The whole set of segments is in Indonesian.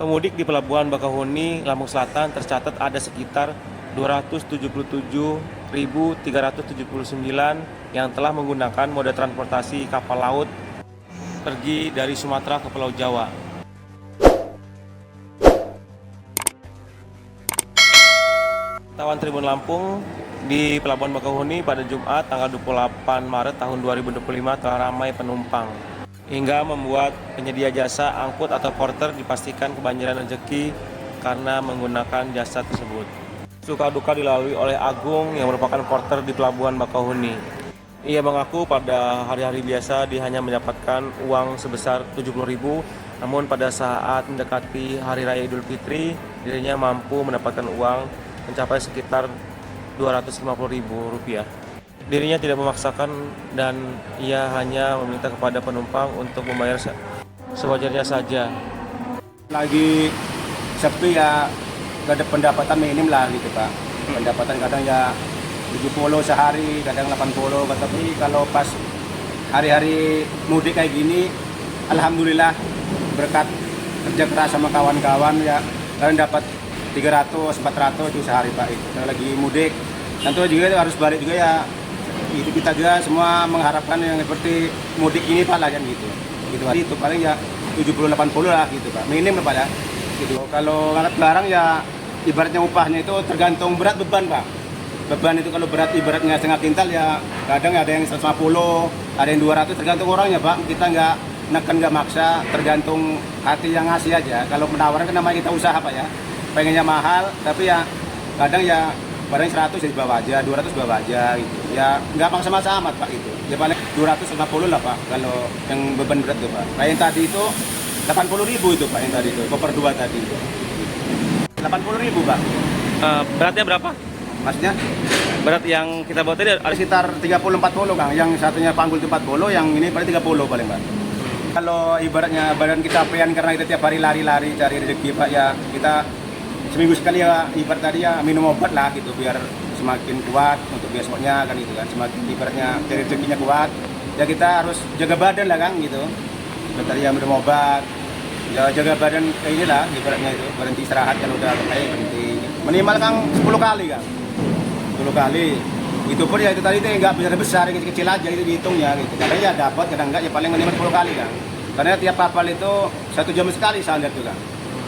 Pemudik di Pelabuhan Bakauheni, Lampung Selatan tercatat ada sekitar 277.379 yang telah menggunakan moda transportasi kapal laut pergi dari Sumatera ke Pulau Jawa. Wisatawan Tribun Lampung di Pelabuhan Bakauheni pada Jumat tanggal 28 Maret tahun 2025 telah ramai penumpang, hingga membuat penyedia jasa angkut atau porter dipastikan kebanjiran rezeki karena menggunakan jasa tersebut. Suka duka dilalui oleh Agung yang merupakan porter di Pelabuhan Bakauheni. Ia mengaku pada hari-hari biasa dia hanya mendapatkan uang sebesar 70.000, namun pada saat mendekati Hari Raya Idul Fitri, dirinya mampu mendapatkan uang mencapai sekitar Rp250.000. Dirinya tidak memaksakan dan ia hanya meminta kepada penumpang untuk membayar sewajarnya saja. Lagi sepi ya, gak ada pendapatan minim lah gitu Pak. Pendapatan kadang ya 70 sehari, kadang 80. Tapi kalau pas hari-hari mudik kayak gini, alhamdulillah berkat kerja keras sama kawan-kawan ya, kalian dapat 300, 400 itu sehari Pak. Kalau lagi mudik, tentu juga harus balik juga ya. Itu kita juga semua mengharapkan yang seperti mudik ini Pak lah kan gitu. Gitu Pak. Itu paling ya 70-80 lah gitu Pak. Minim lah Pak ya. Gitu. Kalau ngangkat barang ya ibaratnya upahnya itu tergantung berat beban Pak. Beban itu kalau berat ibaratnya setengah kintal ya kadang ada yang 150, ada yang 200 tergantung orangnya Pak. Kita nggak neken, nggak maksa, tergantung hati yang ngasih aja. Kalau menawarkan kan namanya kita usaha Pak ya. Pengennya mahal tapi ya kadang ya barang 100 ya bawa aja, 200 bawa aja gitu. Ya nggak maksa-maksa amat Pak itu. Ya paling 250 lah Pak kalau yang beban berat tuh Pak. Nah yang tadi itu 80.000 itu Pak, yang tadi itu koper 2 tadi itu. 80.000 Pak. Beratnya berapa? Maksudnya? Berat yang kita bawa tadi Ada sekitar 30-40 Kang. Yang satunya panggul itu 40, yang ini paling 30 paling Pak. Kalau ibaratnya badan kita pean karena kita tiap hari lari-lari cari rezeki Pak ya, kita seminggu sekali ya ibarat tadi ya minum obat lah gitu biar semakin kuat untuk besoknya kan gitu kan, semakin ibaratnya cari rezekinya kuat ya kita harus jaga badan lah Kang gitu. Tadi ya minum obat ya, jaga badan kayak inilah ibaratnya itu, berhenti istirahat kalau udah kayak berhenti minimal Kang 10 kali Kang, 10 kali itu pun ya itu tadi itu nggak besar-besar, kecil-kecil aja itu dihitungnya gitu, kadang ya dapat kadang enggak ya paling minimal 10 kali Kang, karena tiap kapal itu 1 jam sekali standar tuh Kang.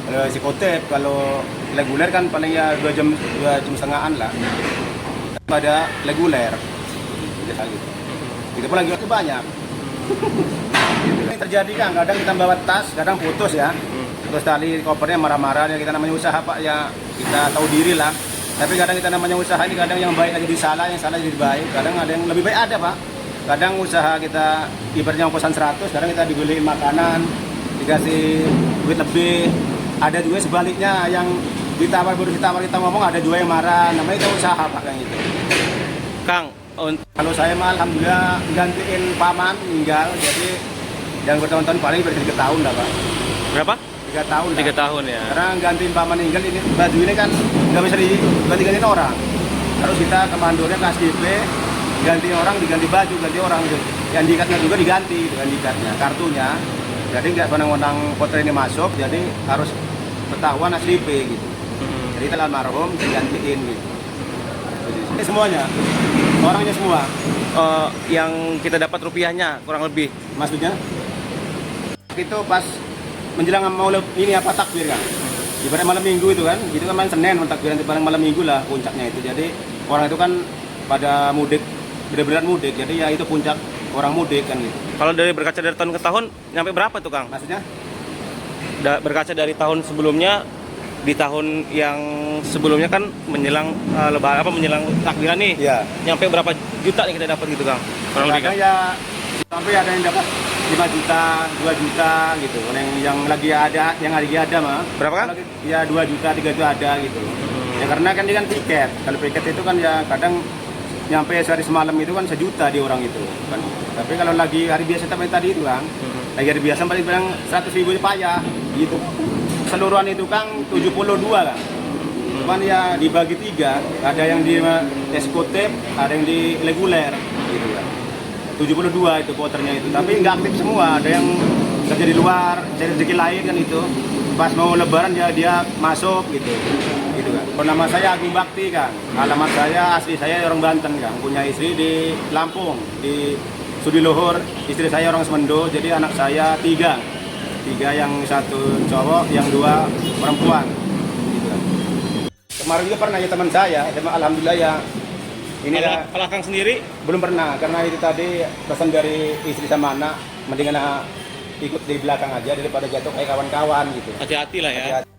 Kalau psikotip, kalau reguler kan paling ya 2 jam setengahan lah. Pada reguler, biasa gitu. Itu pun lagi waktu banyak. Ini terjadi Kang, kadang kita bawa tas, kadang putus ya. Terus tali kopernya marah-marah, ya kita namanya usaha Pak ya, kita tahu diri lah. Tapi kadang kita namanya usaha ini kadang yang baik aja jadi salah, yang salah jadi baik. Kadang ada yang lebih baik ada Pak. Kadang usaha kita ibaratnya kosan 100, kadang kita dibeliin makanan, dikasih duit lebih. Ada juga sebaliknya yang baru ditawar kita ngomong, ada juga yang marah, namanya itu usaha Pak kayak gitu. Kang, Kalau saya mah alhamdulillah gantiin paman meninggal, jadi yang bertahun-tahun paling ber 3 tahun lah Pak. berapa? 3 tahun. 3 tahun ya. Karena gantiin paman meninggal ini baju ini kan nggak bisa diganti-gantiin orang. Harus kita ke mandornya ke SDP, ganti orang, diganti baju, ganti orang gitu. Yang diikatnya juga diganti dengan diikatnya, kartunya. Jadi nggak menang-menang porter ini masuk, jadi harus ketahuan SDP gitu. Jadi kita almarhum digantiin gitu. Ini semuanya, orangnya semua. Yang kita dapat rupiahnya kurang lebih. Maksudnya itu pas menjelang mau ini apa takbir kan, ibarat malam minggu itu kan, gitu kan malam Senin takbir, nanti malam minggu lah puncaknya itu. Jadi orang itu kan pada mudik, benar-benar mudik, jadi ya itu puncak orang mudik kan gitu. Kalau dari berkaca dari tahun ke tahun nyampe berapa tuh Kang? Maksudnya Berkaca dari tahun sebelumnya, di tahun yang sebelumnya kan menjelang lebaran menjelang takbiran nih, ya nyampe berapa juta nih kita dapat gitu Kang? Kurang lebih kadang kan? ya sampai ada yang dapat 5 juta, 2 juta gitu. Yang lagi ada, yang lagi ada mah Berapa Kang? ya 2 juta, 3 juta ada gitu. Ya karena kan dia kan tiket. Kalau tiket itu kan ya kadang nyampe sehari semalam itu kan 1 juta di orang itu kan. Tapi kalau lagi hari biasa tadi itu Kang, lagi hari biasa paling bilang 100.000 payah gitu. Keseluruhan itu Kang 72 Kang. Cuman ya dibagi 3, ada yang di escotep, ada yang di reguler gitu ya. 72 itu porternya itu, tapi nggak aktif semua, ada yang kerja di luar, cari rezeki lain kan itu. pas mau lebaran dia masuk gitu kan. Kalau nama saya Agung Bakti kan, alamat saya asli saya orang Banten kan, punya istri di Lampung di Sudiluhur, istri saya orang Semendo, jadi anak saya tiga yang satu cowok, yang dua perempuan gitu kan. Kemarin juga pernah ya teman saya, alhamdulillah ya ini Kalau Kang sendiri belum pernah, karena itu tadi pesan dari istri sama anak, mendingan ikut di belakang aja daripada jatuh kayak kawan-kawan gitu. hati-hati lah ya. Hati-hati.